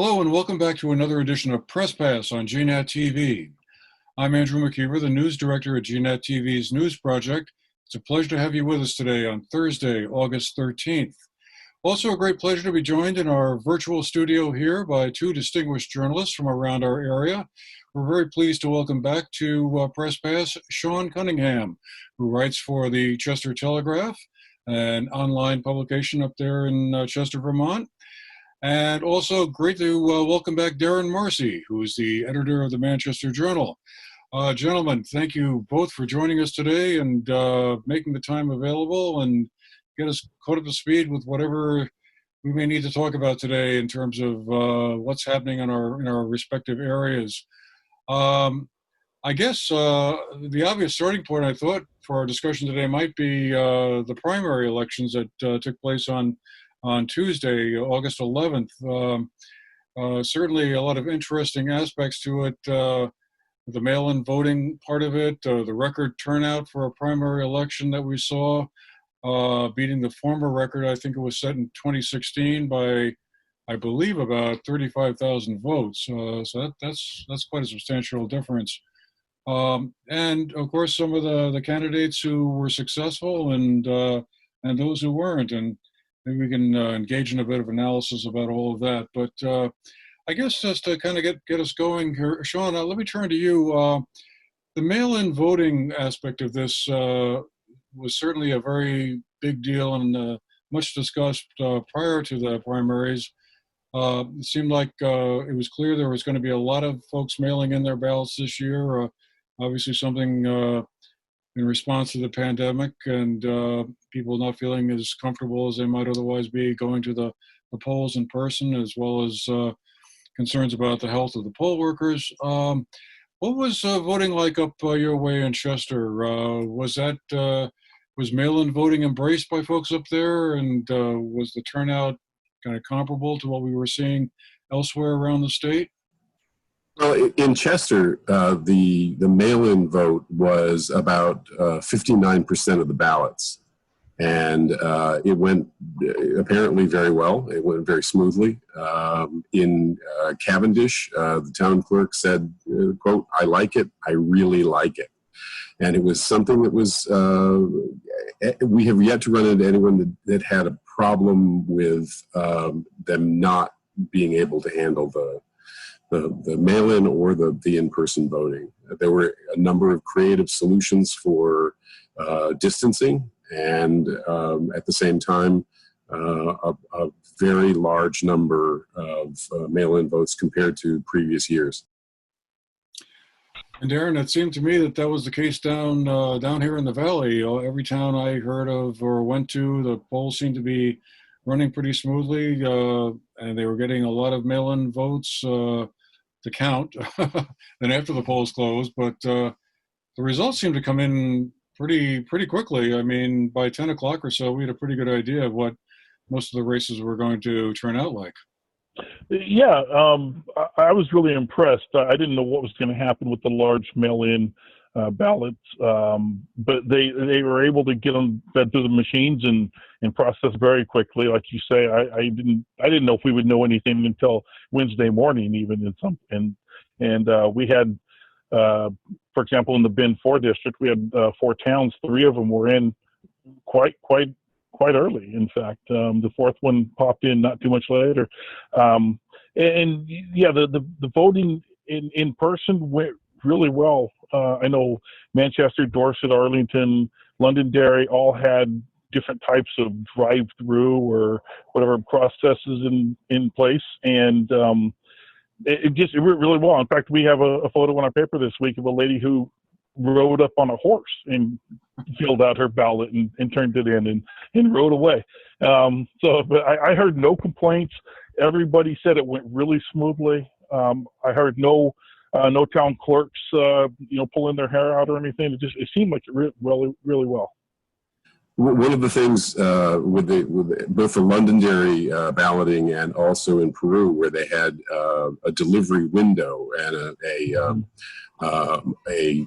Hello and welcome back to another edition of Press Pass on GNAT-TV. I'm Andrew McKeever, the news director at GNAT-TV's News Project. It's a pleasure to have you with us today on Thursday, August 13th. Also a great pleasure to be joined in our virtual studio here by two distinguished journalists from around our area. We're very pleased to welcome back to Press Pass Shawn Cunningham, who writes for the Chester Telegraph, an online publication up there in Chester, Vermont. And also great to welcome back Darren Marcy, who is the editor of the Manchester Journal. Gentlemen, thank you both for joining us today and making the time available and get us caught up to speed with whatever we may need to talk about today in terms of what's happening in our respective areas. I guess the obvious starting point, I thought, for our discussion today might be the primary elections that took place on Tuesday, August 11th. Certainly a lot of interesting aspects to it. The mail-in voting part of it, the record turnout for a primary election that we saw, beating the former record. I think it was set in 2016 by, I believe, about 35,000 votes. So that's quite a substantial difference. And of course, some of the candidates who were successful and those who weren't. And maybe we can engage in a bit of analysis about all of that. But I guess just to kind of get us going here, Shawn, let me turn to you. The mail-in voting aspect of this was certainly a very big deal and much discussed prior to the primaries. It seemed like it was clear there was going to be a lot of folks mailing in their ballots this year. Obviously something in response to the pandemic and people not feeling as comfortable as they might otherwise be going to the polls in person, as well as concerns about the health of the poll workers. What was voting like up your way in Chester? Was mail-in voting embraced by folks up there, and was the turnout kind of comparable to what we were seeing elsewhere around the state? Well, in Chester, the mail-in vote was about 59% of the ballots, and it went apparently very well. It went very smoothly. In Cavendish, the town clerk said, quote, "I like it. I really like it." And it was something that was, we have yet to run into anyone that had a problem with them not being able to handle the mail-in or the in-person voting. There were a number of creative solutions for distancing, and at the same time, a very large number of mail-in votes compared to previous years. And Darren, it seemed to me that was the case down here in the valley. Every town I heard of or went to, the polls seemed to be running pretty smoothly, and they were getting a lot of mail-in votes to count then after the polls closed, but the results seemed to come in pretty quickly. I mean, by 10 o'clock or so, we had a pretty good idea of what most of the races were going to turn out like. Yeah, I was really impressed. I didn't know what was going to happen with the large mail-in ballots, but they were able to get them fed through the machines and process very quickly. Like you say, I didn't know if we would know anything until Wednesday morning, even and we had, for example, in the Bend 4 district, we had 4 towns. 3 of them were in quite early. In fact, the 4th one popped in not too much later. And yeah, the voting in person went really well. I know Manchester, Dorset, Arlington, Londonderry all had different types of drive-through or whatever processes in place, and it went really well. In fact, we have a photo on our paper this week of a lady who rode up on a horse and filled out her ballot and turned it in and rode away. But I heard no complaints. Everybody said it went really smoothly. I heard no town clerks, pulling their hair out or anything. It seemed like it really, really well. One of the things with both the Londonderry balloting and also in Peru, where they had a delivery window and a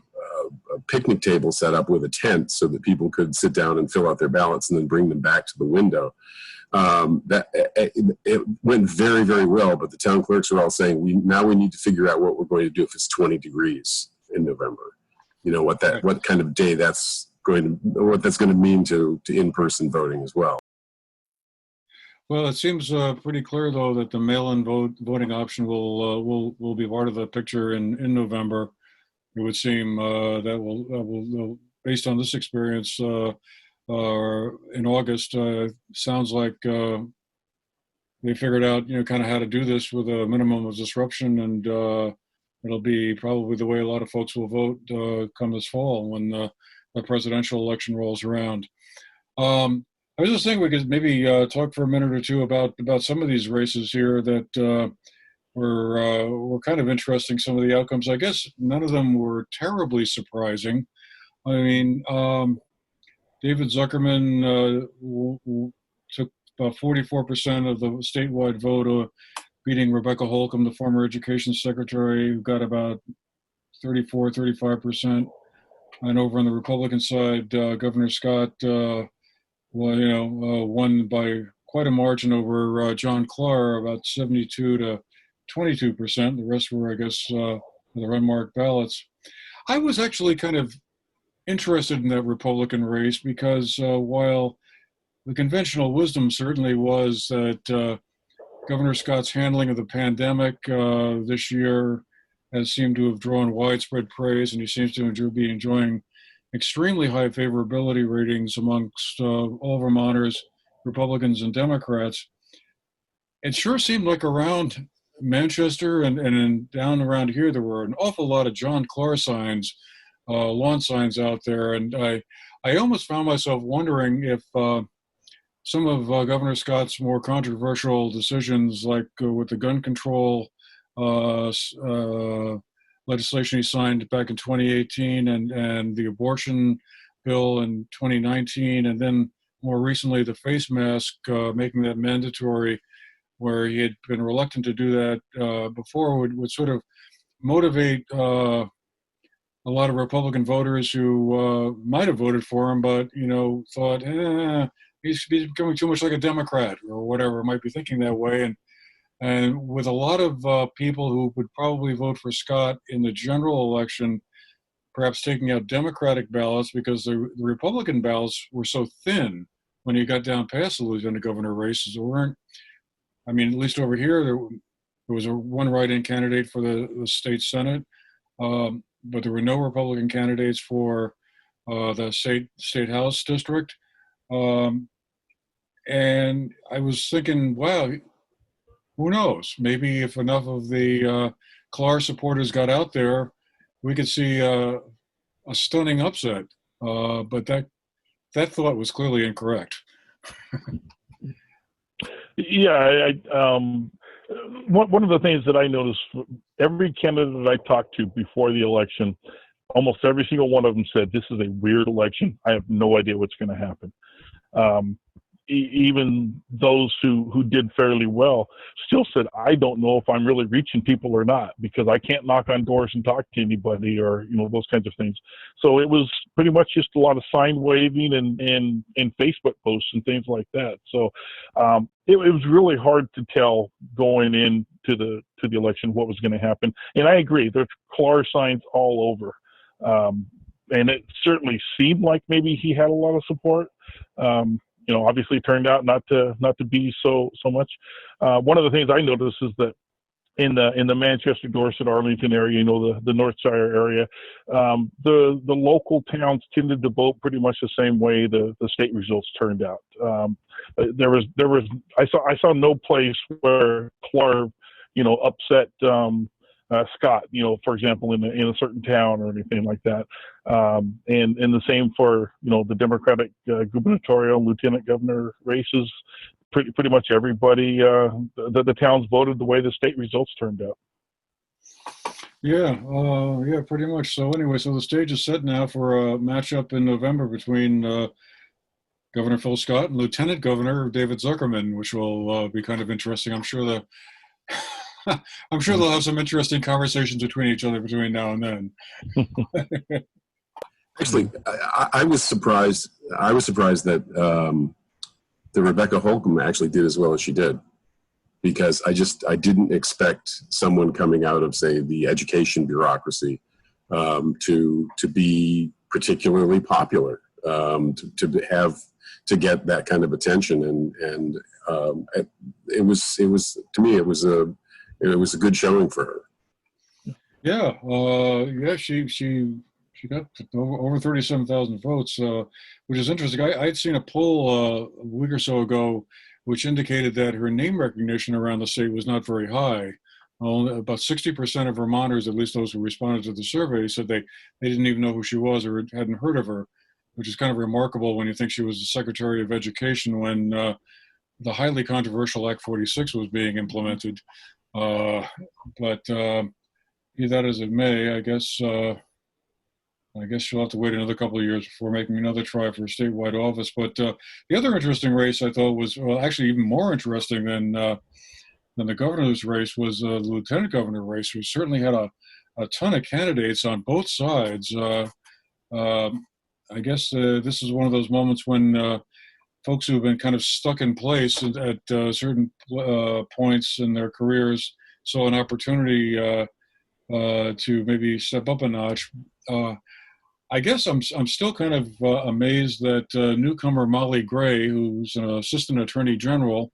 picnic table set up with a tent so that people could sit down and fill out their ballots and then bring them back to the window. It went very, very well, but the town clerks are all saying, we need to figure out what we're going to do if it's 20 degrees in November. You know, what kind of day what that's going to mean to in-person voting as well. Well, it seems pretty clear, though, that the mail-in voting option will be part of the picture in November. It would seem that will based on this experience in August, sounds like they figured out, kind of how to do this with a minimum of disruption, and it'll be probably the way a lot of folks will vote come this fall when the presidential election rolls around. I was just thinking we could maybe talk for a minute or two about some of these races here that were kind of interesting. Some of the outcomes, I guess, none of them were terribly surprising. I mean, David Zuckerman took about 44% of the statewide vote, beating Rebecca Holcomb, the former education secretary, who got about 35%. And over on the Republican side, Governor Scott, won by quite a margin over John Clark, about 72 to 22%. The rest were, I guess, the unmarked ballots. I was actually kind of interested in that Republican race because while the conventional wisdom certainly was that Governor Scott's handling of the pandemic this year has seemed to have drawn widespread praise, and he seems to be enjoying extremely high favorability ratings amongst all Vermonters, Republicans and Democrats. It sure seemed like around Manchester and down around here, there were an awful lot of John Clark signs, lawn signs out there. And I almost found myself wondering if some of Governor Scott's more controversial decisions, like with the gun control legislation he signed back in 2018 and the abortion bill in 2019, and then more recently the face mask, making that mandatory, where he had been reluctant to do that before, would sort of motivate a lot of Republican voters who might have voted for him, but thought he's becoming too much like a Democrat or whatever, might be thinking that way. And with a lot of people who would probably vote for Scott in the general election, perhaps taking out Democratic ballots because the Republican ballots were so thin when you got down past the lieutenant governor races. There weren't, I mean, at least over here, there was one write-in candidate for the state Senate, but there were no Republican candidates for the state House district. And I was thinking, wow, who knows? Maybe if enough of the Clark supporters got out there, we could see a stunning upset. But that thought was clearly incorrect. Yeah, one of the things that I noticed, every candidate that I talked to before the election, almost every single one of them said, this is a weird election. I have no idea what's going to happen. Even those who did fairly well still said, I don't know if I'm really reaching people or not, because I can't knock on doors and talk to anybody, or those kinds of things. So it was pretty much just a lot of sign waving and Facebook posts and things like that. So it was really hard to tell going into the election what was going to happen. And I agree, there's Clark signs all over, and it certainly seemed like maybe he had a lot of support. Obviously it turned out not to be so much. One of the things I noticed is that in the Manchester, Dorset, Arlington area, the Northshire area, the local towns tended to vote pretty much the same way the state results turned out. I saw no place where Clark, upset Scott, for example, in a certain town or anything like that. And the same for, the Democratic gubernatorial and lieutenant governor races. Pretty much everybody, the towns voted the way the state results turned out. Yeah, pretty much. So anyway, so the stage is set now for a matchup in November between Governor Phil Scott and Lieutenant Governor David Zuckerman, which will be kind of interesting. I'm sure they'll have some interesting conversations between each other between now and then. Actually, I was surprised that that Rebecca Holcomb actually did as well as she did, because I didn't expect someone coming out of, say, the education bureaucracy to be particularly popular, to get that kind of attention, and it was to me it was a good showing for her. Yeah, she got over 37,000 votes, which is interesting. I'd seen a poll a week or so ago which indicated that her name recognition around the state was not very high. About 60% of Vermonters, at least those who responded to the survey, said they didn't even know who she was or hadn't heard of her, which is kind of remarkable when you think she was the Secretary of Education when the highly controversial Act 46 was being implemented. But be that as it may, I guess she'll have to wait another couple of years before making another try for a statewide office. But the other interesting race I thought was, well, actually even more interesting than the governor's race was the lieutenant governor race, which certainly had a ton of candidates on both sides. I guess this is one of those moments when folks who have been kind of stuck in place at certain points in their careers saw an opportunity to maybe step up a notch. I guess I'm still kind of amazed that newcomer Molly Gray, who's an assistant attorney general,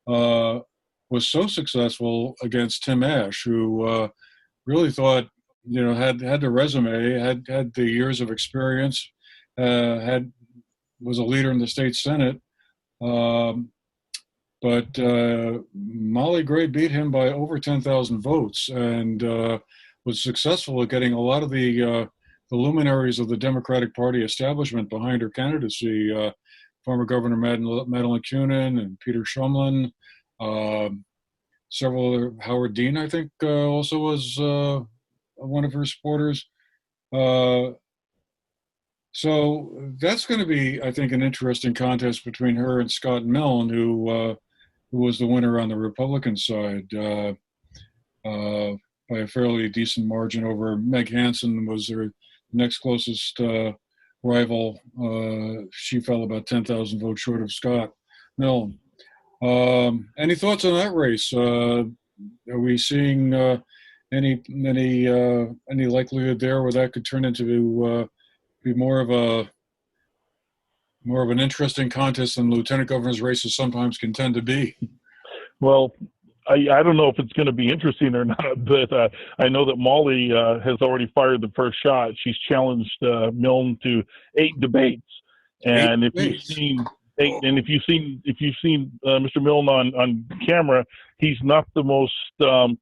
was so successful against Tim Ash, who really thought, had the resume, had the years of experience, was a leader in the state Senate. But Molly Gray beat him by over 10,000 votes and was successful at getting a lot of the luminaries of the Democratic Party establishment behind her candidacy. Former Governor Madeline Kunin and Peter Shumlin, several, Howard Dean, I think, also was one of her supporters. So that's going to be, I think, an interesting contest between her and Scott Milne, who was the winner on the Republican side by a fairly decent margin over Meg Hansen, was her next closest rival. She fell about 10,000 votes short of Scott Milne. Any thoughts on that race? Are we seeing any likelihood there where that could turn into be more of an interesting contest than lieutenant governor's races sometimes can tend to be? Well, I don't know if it's going to be interesting or not, but I know that Molly has already fired the first shot. She's challenged Milne to 8 debates, and if you've seen Mr. Milne on camera, he's not the most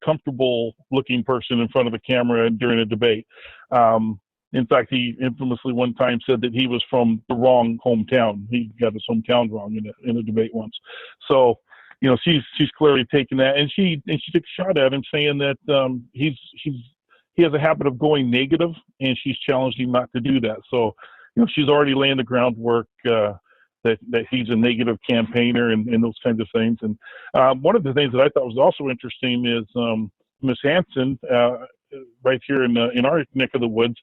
comfortable looking person in front of the camera during a debate. In fact, he infamously one time said that he was from the wrong hometown. He got his hometown wrong in a debate once. So, she's clearly taken that, and she took a shot at him, saying that he has a habit of going negative, and she's challenged him not to do that. So, she's already laying the groundwork that he's a negative campaigner and those kinds of things. And one of the things that I thought was also interesting is Miss Hansen, right here in our neck of the woods,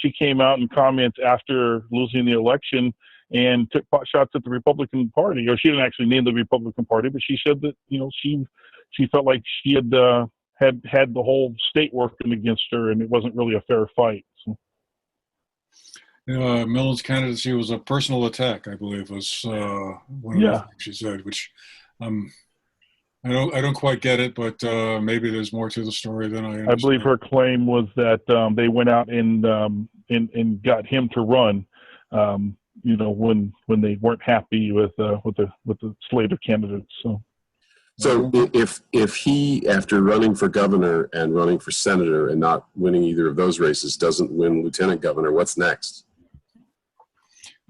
she came out in comments after losing the election and took pot shots at the Republican Party. Or she didn't actually name the Republican Party, but she said that she felt like she had the whole state working against her, and it wasn't really a fair fight. So. Milne's candidacy was a personal attack, I believe, was one of the things she said, which I don't quite get it, but maybe there's more to the story than I understand. I believe her claim was that they went out and got him to run, when they weren't happy with the slate of candidates. So if he, after running for governor and running for senator and not winning either of those races, doesn't win lieutenant governor, what's next?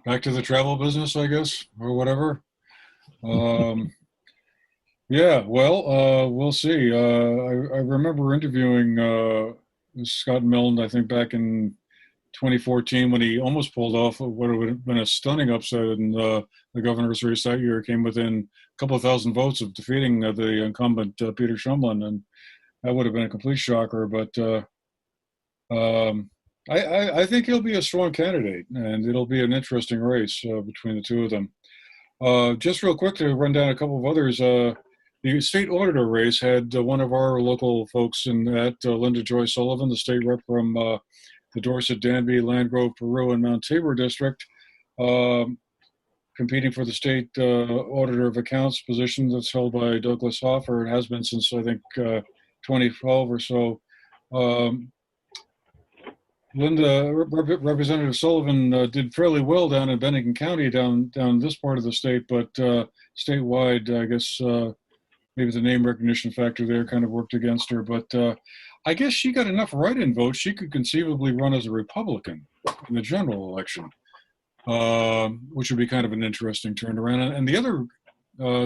Back to the travel business, I guess, or whatever. Yeah, well, we'll see. I remember interviewing Scott Milne, I think, back in 2014 when he almost pulled off what would have been a stunning upset in the governor's race that year. Came within a couple of thousand votes of defeating the incumbent Peter Shumlin, and that would have been a complete shocker. But I think he'll be a strong candidate, and it'll be an interesting race between the two of them. Just real quick to run down a couple of others. The state auditor race had one of our local folks in that, Linda Joy Sullivan, the state rep from the Dorset, Danby, Landgrove, Peru, and Mount Tabor district, competing for the state auditor of accounts position that's held by Douglas Hoffer. It has been since, I think, 2012 or so. Representative Sullivan did fairly well down in Bennington County, down this part of the state, but statewide, I guess maybe the name recognition factor there kind of worked against her. But I guess she got enough write-in votes she could conceivably run as a Republican in the general election, which would be kind of an interesting turnaround. And the other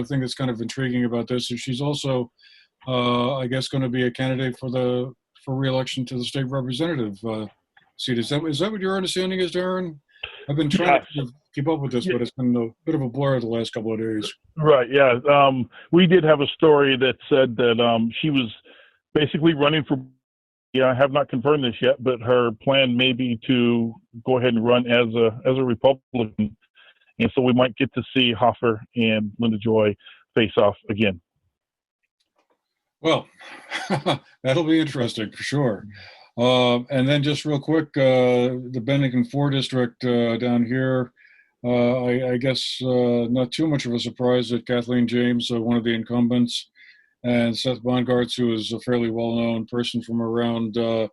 thing that's kind of intriguing about this is she's also, I guess, going to be a candidate for re-election to the state representative seat. Is that what your understanding is, Darren? I've been trying to keep up with this, but it's been a bit of a blur the last couple of days. Right, yeah. We did have a story that said that she was basically running for, I have not confirmed this yet, but her plan may be to go ahead and run as a Republican. And so we might get to see Hoffer and Linda Joy face off again. Well, that'll be interesting for sure. And then just real quick, the Bennington 4 district down here, I guess not too much of a surprise that Kathleen James, one of the incumbents, and Seth Bongartz, who is a fairly well-known person from around town,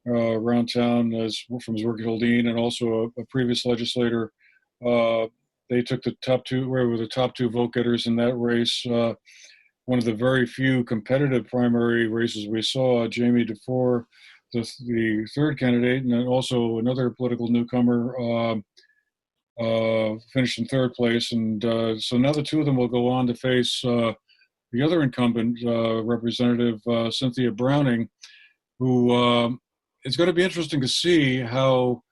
from his work at Haldane, and also a previous legislator. They took the top two, were the top two vote getters in that race. One of the very few competitive primary races we saw, Jamie DeFore, the third candidate, and then also another political newcomer, finished in third place. And so now the two of them will go on to face the other incumbent, Representative Cynthia Browning, who it's going to be interesting to see how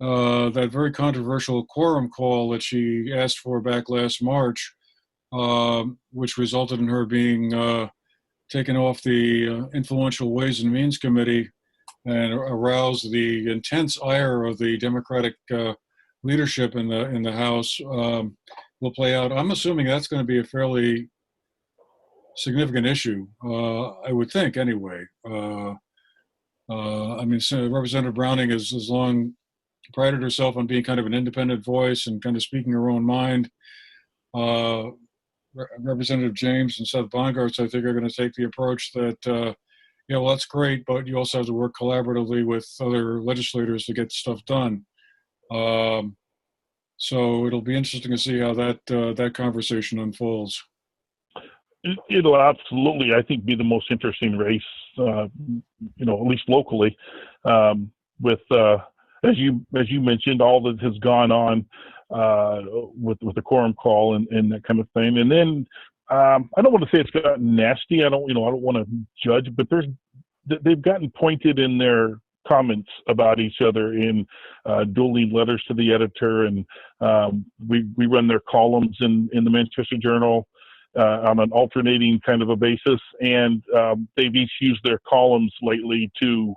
that very controversial quorum call that she asked for back last March, which resulted in her being taken off the Influential Ways and Means Committee and aroused the intense ire of the Democratic leadership in the House, will play out. I'm assuming that's going to be a fairly significant issue, I would think, anyway. I mean, Representative Browning has long prided herself on being kind of an independent voice and kind of speaking her own mind. Representative James and Seth Bongartz, I think, are going to take the approach that, well, that's great, but you also have to work collaboratively with other legislators to get stuff done. So it'll be interesting to see how that conversation unfolds. It'll absolutely, I think, be the most interesting race, at least locally, with as you mentioned, all that has gone on with the quorum call and that kind of thing. And then I don't want to say it's gotten nasty. I don't want to judge, but they've gotten pointed in their comments about each other in dueling letters to the editor, and we run their columns in the Manchester Journal on an alternating kind of a basis, and they've each used their columns lately to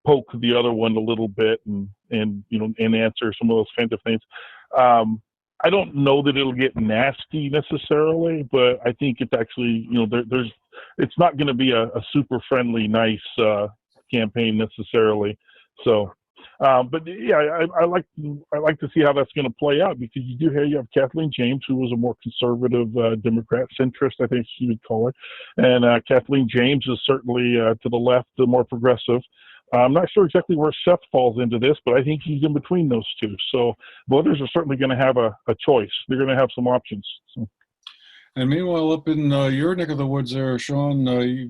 poke the other one a little bit and answer some of those kinds of things. I don't know that it'll get nasty necessarily, but I think it's actually, it's not going to be a super friendly, nice campaign necessarily. So, but yeah, I like to see how that's going to play out, because you have Kathleen James, who was a more conservative Democrat centrist, I think she would call it, and Kathleen James is certainly to the left, the more progressive. I'm not sure exactly where Seth falls into this, but I think he's in between those two. So voters are certainly going to have a choice. They're going to have some options. So. And meanwhile, up in your neck of the woods there, Shawn, the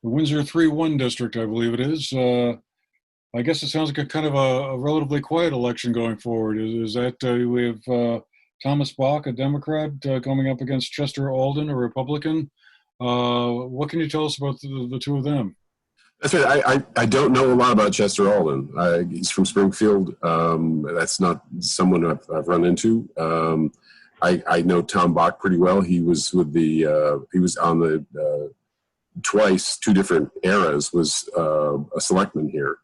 Windsor 3-1 district, I believe it is. I guess it sounds like a kind of a relatively quiet election going forward. Is that we have Thomas Bach, a Democrat, coming up against Chester Alden, a Republican. What can you tell us about the two of them? That's right. I don't know a lot about Chester Alden. He's from Springfield. That's not someone I've run into. I know Tom Bach pretty well. He was with he was on the two different eras, was a selectman here.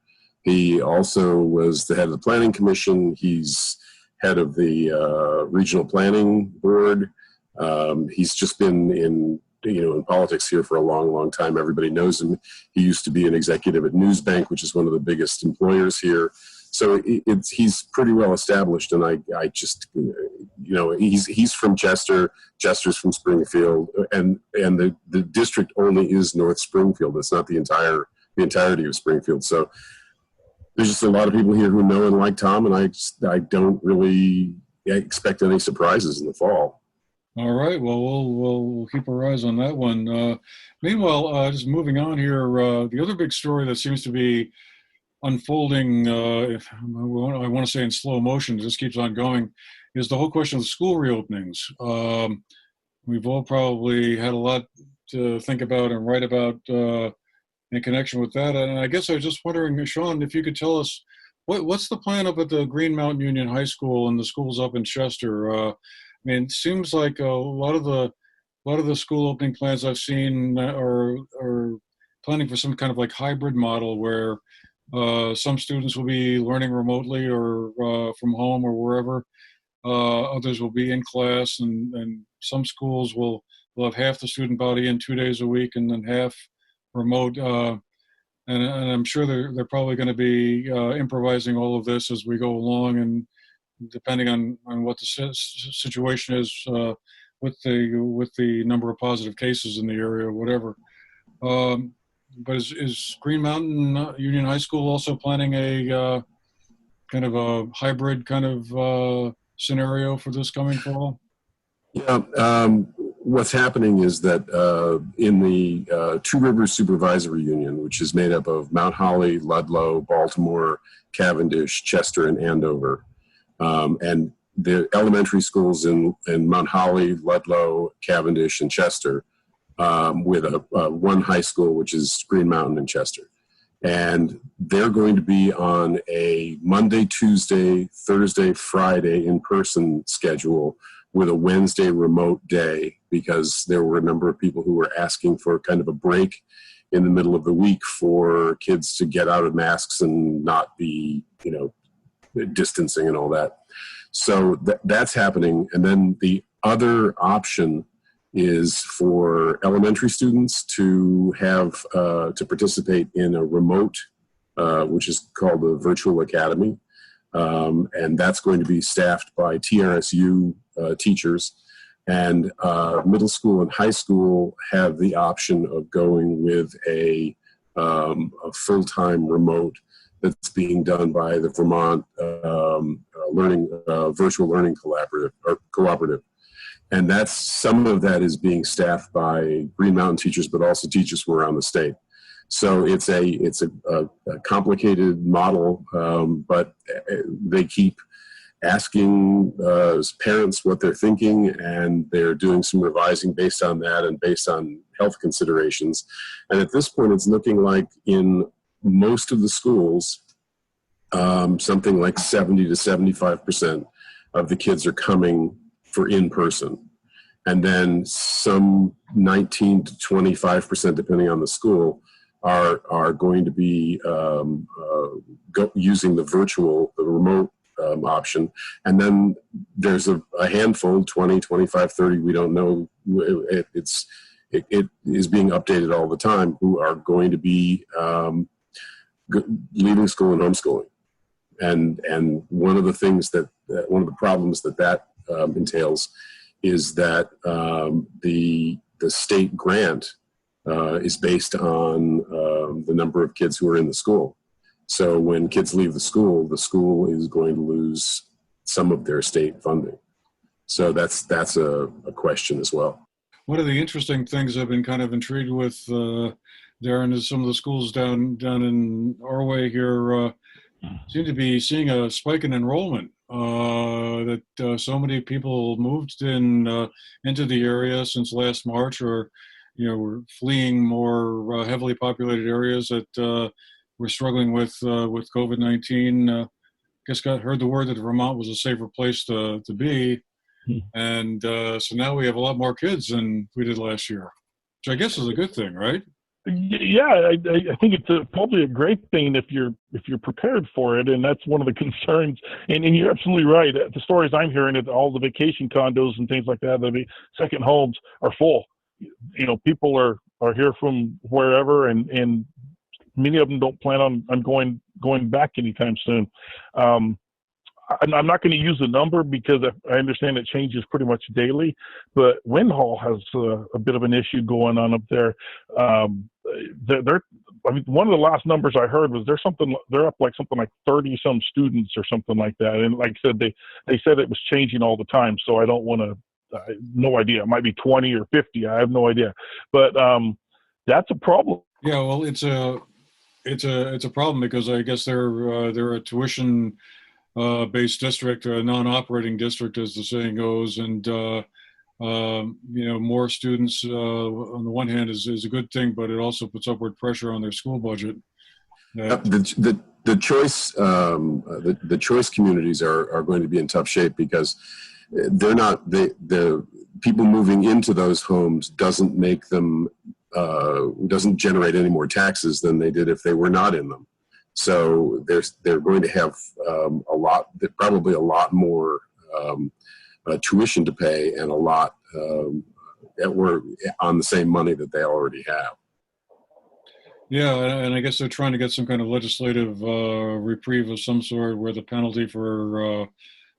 He also was the head of the planning commission. He's head of the regional planning board. He's just been in politics here for a long, long time. Everybody knows him. He used to be an executive at Newsbank, which is one of the biggest employers here. So he's pretty well established, and I just, he's from Chester. Chester's from Springfield, and the district only is North Springfield. It's not the entirety of Springfield. So there's just a lot of people here who know and like Tom, and I don't really expect any surprises in the fall. All right. Well, we'll keep our eyes on that one. Meanwhile, just moving on here, the other big story that seems to be unfolding, I want to say in slow motion, just keeps on going, is the whole question of school reopenings. We've all probably had a lot to think about and write about in connection with that. And I guess I was just wondering, Shawn, if you could tell us what's the plan up at the Green Mountain Union High School and the schools up in Chester. I mean, it seems like a lot of the school opening plans I've seen are planning for some kind of like hybrid model where some students will be learning remotely or from home or wherever. Others will be in class, and some schools will have half the student body in 2 days a week and then half remote. And I'm sure they're probably going to be improvising all of this as we go along, and depending on what the situation is with the number of positive cases in the area or whatever. But is Green Mountain Union High School also planning a kind of a hybrid kind of scenario for this coming fall? Yeah, what's happening is that in the Two Rivers Supervisory Union, which is made up of Mount Holly, Ludlow, Baltimore, Cavendish, Chester, and Andover, and the elementary schools in Mount Holly, Ludlow, Cavendish, and Chester, with one high school, which is Green Mountain in Chester. And they're going to be on a Monday, Tuesday, Thursday, Friday in-person schedule with a Wednesday remote day, because there were a number of people who were asking for kind of a break in the middle of the week for kids to get out of masks and not be, distancing and all that. So that's happening. And then the other option is for elementary students to have to participate in a remote, which is called the Virtual Academy. And that's going to be staffed by TRSU teachers. And middle school and high school have the option of going with a full-time remote that's being done by the Vermont Virtual Learning Cooperative. And some of that is being staffed by Green Mountain teachers, but also teachers from around the state. So it's a complicated model, but they keep asking parents what they're thinking, and they're doing some revising based on that and based on health considerations. And at this point, it's looking like in most of the schools, something like 70 to 75% of the kids are coming for in-person. And then some 19 to 25%, depending on the school, are going to be using the remote option. And then there's a handful, 20, 25, 30, we don't know, it is being updated all the time, who are going to be leaving school and homeschooling. And one of the things one of the problems that entails is that the state grant is based on the number of kids who are in the school. So when kids leave the school is going to lose some of their state funding. So that's a question as well. One of the interesting things I've been kind of intrigued with, Darren, is some of the schools down in our way here seem to be seeing a spike in enrollment. That so many people moved into the area since last March, or we're fleeing more heavily populated areas that we're struggling with COVID-19. Heard the word that Vermont was a safer place to be, and so now we have a lot more kids than we did last year, which I guess is a good thing, right? Yeah, I think it's probably a great thing if you're prepared for it, and that's one of the concerns. And you're absolutely right. The stories I'm hearing at all the vacation condos and things like that, the second homes are full. You know, people are here from wherever, and many of them don't plan on going back anytime soon. I'm not going to use the number because I understand it changes pretty much daily, but Windhall has a bit of an issue going on up there. I mean, one of the last numbers I heard was they're up like something like 30 some students or something like that. And like I said, they said it was changing all the time. So I don't want to, no idea. It might be 20 or 50. I have no idea, but that's a problem. Yeah, well, it's a problem because I guess they're a tuition based district, a non-operating district, as the saying goes, and more students on the one hand is a good thing, but it also puts upward pressure on their school budget. The choice communities are going to be in tough shape because the people moving into those homes doesn't make them doesn't generate any more taxes than they did if they were not in them. So they're going to have probably a lot more tuition to pay, and a lot we're on the same money that they already have. Yeah, and I guess they're trying to get some kind of legislative reprieve of some sort where the penalty for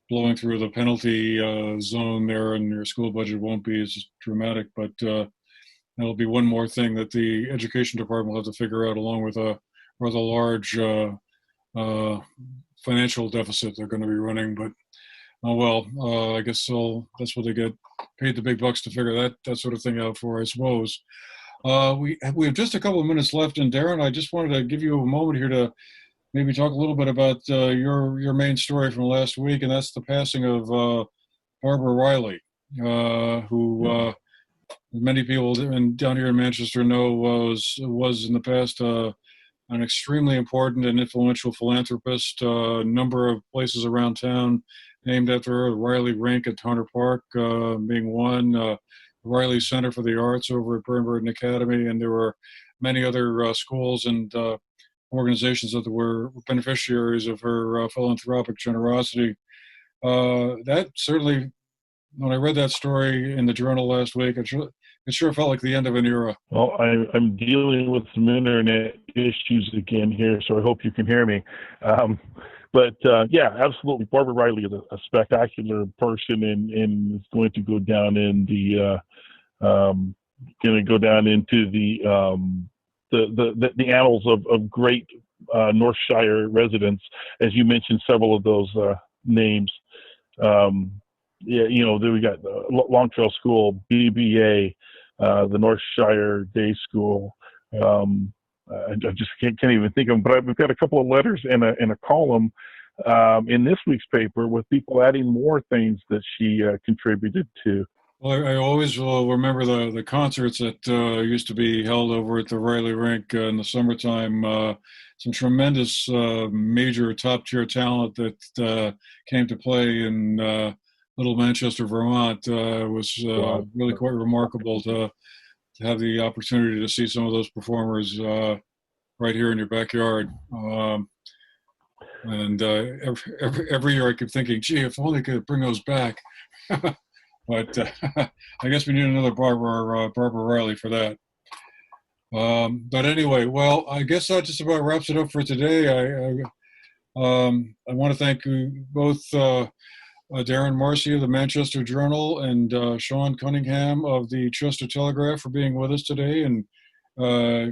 blowing through the penalty zone there in your school budget won't be as dramatic, but that'll be one more thing that the education department will have to figure out, along with a rather large financial deficit they're going to be running. But I guess that's what they get paid the big bucks to figure that sort of thing out for, I suppose. We have just a couple of minutes left, and Darren, I just wanted to give you a moment here to maybe talk a little bit about your main story from last week, and that's the passing of Barbara Riley, who many people down here in Manchester know was in the past an extremely important and influential philanthropist. A number of places around town named after her. The Riley Rink at Hunter Park being one. The Riley Center for the Arts over at Burnburton Academy, and there were many other schools and organizations that were beneficiaries of her philanthropic generosity. That certainly, when I read that story in the Journal last week, it sure felt like the end of an era. Well, I'm dealing with some internet issues again here, so I hope you can hear me. Yeah, absolutely. Barbara Riley is a spectacular person, and is going to go down in into the annals of great North Shire residents, as you mentioned several of those names. We got Long Trail School, BBA, the North Shire Day School. I just can't even think of them, but we've got a couple of letters and a column in this week's paper with people adding more things that she contributed to. Well, I always will remember the concerts that used to be held over at the Riley Rink in the summertime. Some tremendous major top-tier talent that came to play in Little Manchester, Vermont. Was really quite remarkable to have the opportunity to see some of those performers right here in your backyard. Every year I keep thinking, gee, if only I could bring those back. But I guess we need another Barbara Riley for that. But anyway, well, I guess that just about wraps it up for today. I want to thank both Darren Marcy of the Manchester Journal and Shawn Cunningham of the Chester Telegraph for being with us today and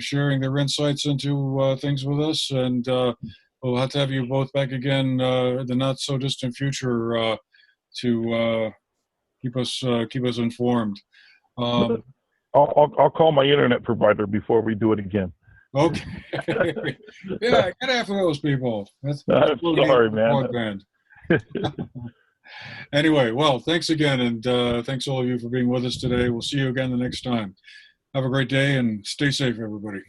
sharing their insights into things with us. And we'll have to have you both back again in the not so distant future to keep us informed. I'll call my internet provider before we do it again. Okay. Yeah, get after those people. That's sorry, man. Anyway, well, thanks again, and thanks all of you for being with us today. We'll see you again the next time. Have a great day and stay safe, everybody.